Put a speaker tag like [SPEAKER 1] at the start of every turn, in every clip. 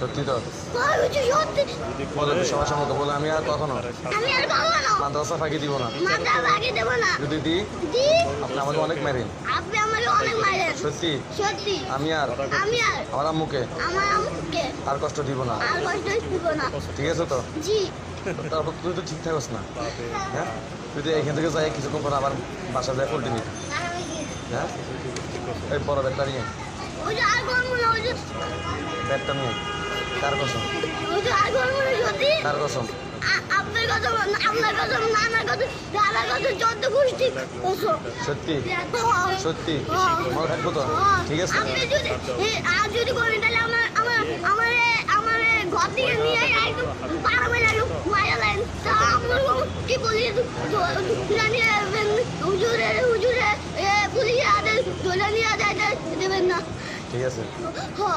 [SPEAKER 1] সত্যি তো বলে সবার সম্মত বলে আমি আর কখনো মাদ্রাসা ফাঁকি দিব না। যদি দিই আপনি আমাকে অনেক মারেন। সত্যি আমি আর আমার আম্মুকে আর কষ্ট দিব না। ঠিক আছে তো? তারপর তুই তো ঠিক থাকস না। হ্যাঁ তুই তো এখান থেকে যাই কিছুক্ষণ পর আবার বাসা যায় পোল্ট্রি নিতে। হ্যাঁ এই বড় ব্যাগটা নিয়ে ব্যাগটা নিয়ে কার কসম কার কসম সত্যি সত্যি মনে থাকবো তো? ঠিক আছে
[SPEAKER 2] ঘর থেকে নিয়ে একদম পারবে না মায়ালেন তা আমরা কি বলি হুজুরে হুজুরে পুলিশ আদেশ ধরে নিয়ে দেবেন না।
[SPEAKER 1] ঠিক আছে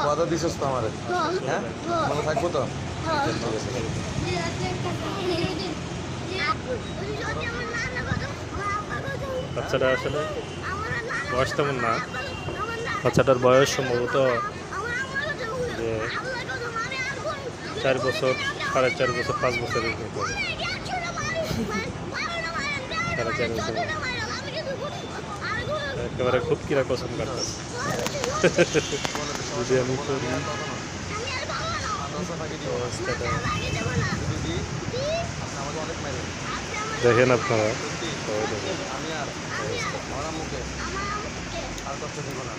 [SPEAKER 1] কথা দিছিস তো আমার। হ্যাঁ মনে থাকবো তো?
[SPEAKER 3] বাচ্চাটা আসলে বয়স তেমন না, বাচ্চাটার বয়স সম্ভবত যে 4 বছর 4.5 বছর 5 বছরের মতো। 4.5 বছর একেবারে খুব কিরা কসম কাটতেছে। যদি আমি করি দেখেন আপনারা
[SPEAKER 1] আমি আর আমার আম্মুকে আর কষ্ট দিব না।